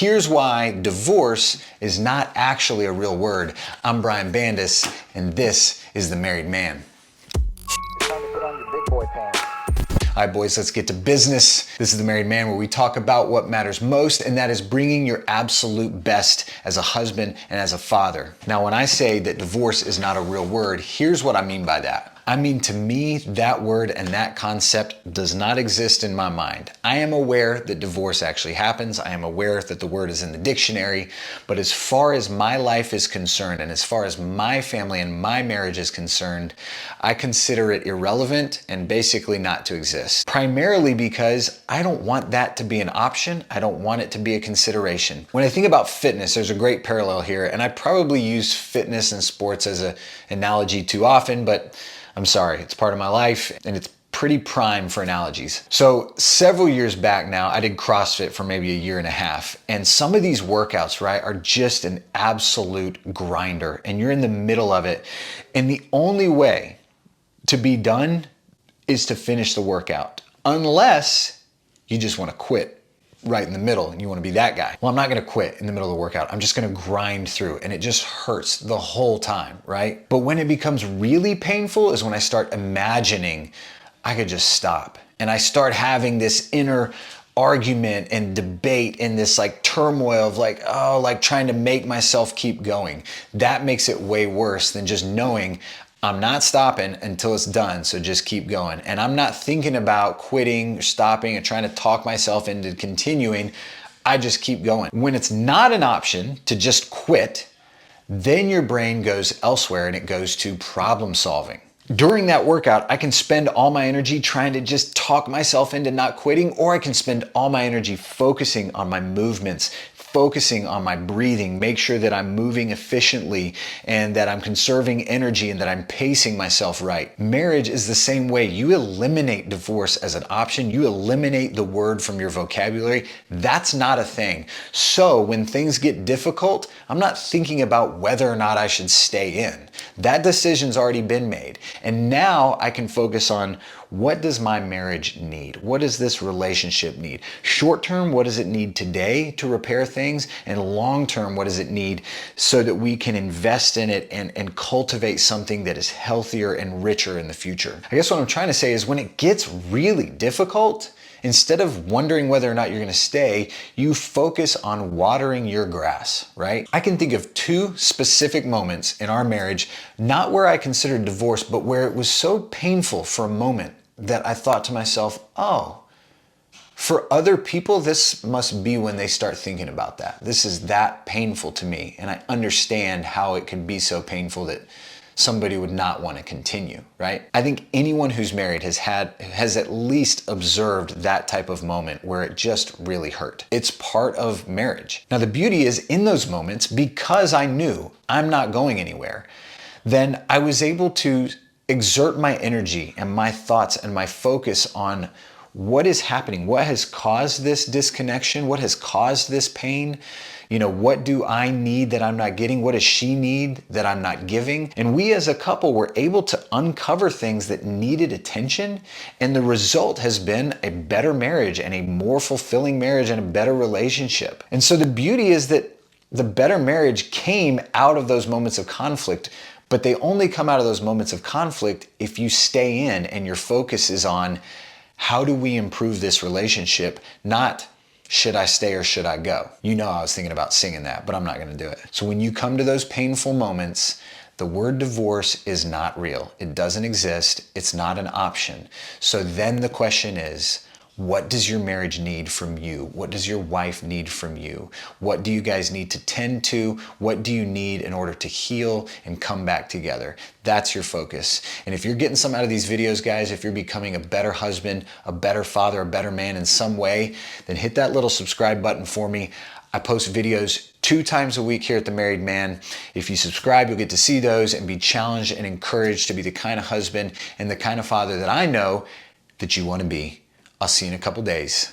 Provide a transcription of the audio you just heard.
here's why divorce is not actually a real word. I'm Brian Bandas, and this is The Married Man. It's time to put on your big boy pants. All right, boys, let's get to business. This is The Married Man, where we talk about what matters most, and that is bringing your absolute best as a husband and as a father. Now, when I say that divorce is not a real word, here's what I mean by that. I mean, to me, that word and that concept does not exist in my mind. I am aware that divorce actually happens. I am aware that the word is in the dictionary. But as far as my life is concerned, and as far as my family and my marriage is concerned, I consider it irrelevant and basically not to exist. Primarily because I don't want that to be an option. I don't want it to be a consideration. When I think about fitness, there's a great parallel here, and I probably use fitness and sports as an analogy too often, but I'm sorry, it's part of my life and it's pretty prime for analogies. So several years back now, I did CrossFit for maybe a year and a half. And some of these workouts, right, are just an absolute grinder and you're in the middle of it. And the only way to be done is to finish the workout, unless you just want to quit right in the middle and you want to be that guy. Well, I'm not going to quit in the middle of the workout. I'm just going to grind through, and it just hurts the whole time, right? But when it becomes really painful is when I start imagining I could just stop, and I start having this inner argument and debate and this like turmoil of like trying to make myself keep going. That makes it way worse than just knowing I'm not stopping until it's done, so just keep going. And I'm not thinking about quitting or stopping and trying to talk myself into continuing. I just keep going. When it's not an option to just quit, then your brain goes elsewhere and it goes to problem solving. During that workout, I can spend all my energy trying to just talk myself into not quitting, or I can spend all my energy focusing on my movements, focusing on my breathing, make sure that I'm moving efficiently and that I'm conserving energy and that I'm pacing myself right. Marriage is the same way. You eliminate divorce as an option. You eliminate the word from your vocabulary. That's not a thing. So when things get difficult, I'm not thinking about whether or not I should stay in. That decision's already been made. And now I can focus on, what does my marriage need? What does this relationship need? Short term, what does it need today to repair things? And long term, what does it need so that we can invest in it and cultivate something that is healthier and richer in the future? I guess what I'm trying to say is, when it gets really difficult, instead of wondering whether or not you're going to stay, you focus on watering your grass, right? I can think of two specific moments in our marriage, not where I considered divorce, but where it was so painful for a moment that I thought to myself, oh, for other people, this must be when they start thinking about that. This is that painful to me. And I understand how it can be so painful that somebody would not want to continue, right? I think anyone who's married has at least observed that type of moment where it just really hurt. It's part of marriage. Now, the beauty is, in those moments, because I knew I'm not going anywhere, then I was able to exert my energy and my thoughts and my focus on what is happening, what has caused this disconnection, what has caused this pain. You know, what do I need that I'm not getting? What does she need that I'm not giving? And we as a couple were able to uncover things that needed attention. And the result has been a better marriage and a more fulfilling marriage and a better relationship. And so the beauty is that the better marriage came out of those moments of conflict, but they only come out of those moments of conflict if you stay in and your focus is on, how do we improve this relationship? Not, should I stay or should I go? You know, I was thinking about singing that, but I'm not going to do it. So when you come to those painful moments, the word divorce is not real. It doesn't exist. It's not an option. So then the question is, what does your marriage need from you? What does your wife need from you? What do you guys need to tend to? What do you need in order to heal and come back together? That's your focus. And if you're getting some out of these videos, guys, if you're becoming a better husband, a better father, a better man in some way, then hit that little subscribe button for me. I post videos 2 times a week here at The Married Man. If you subscribe, you'll get to see those and be challenged and encouraged to be the kind of husband and the kind of father that I know that you want to be. I'll see you in a couple days.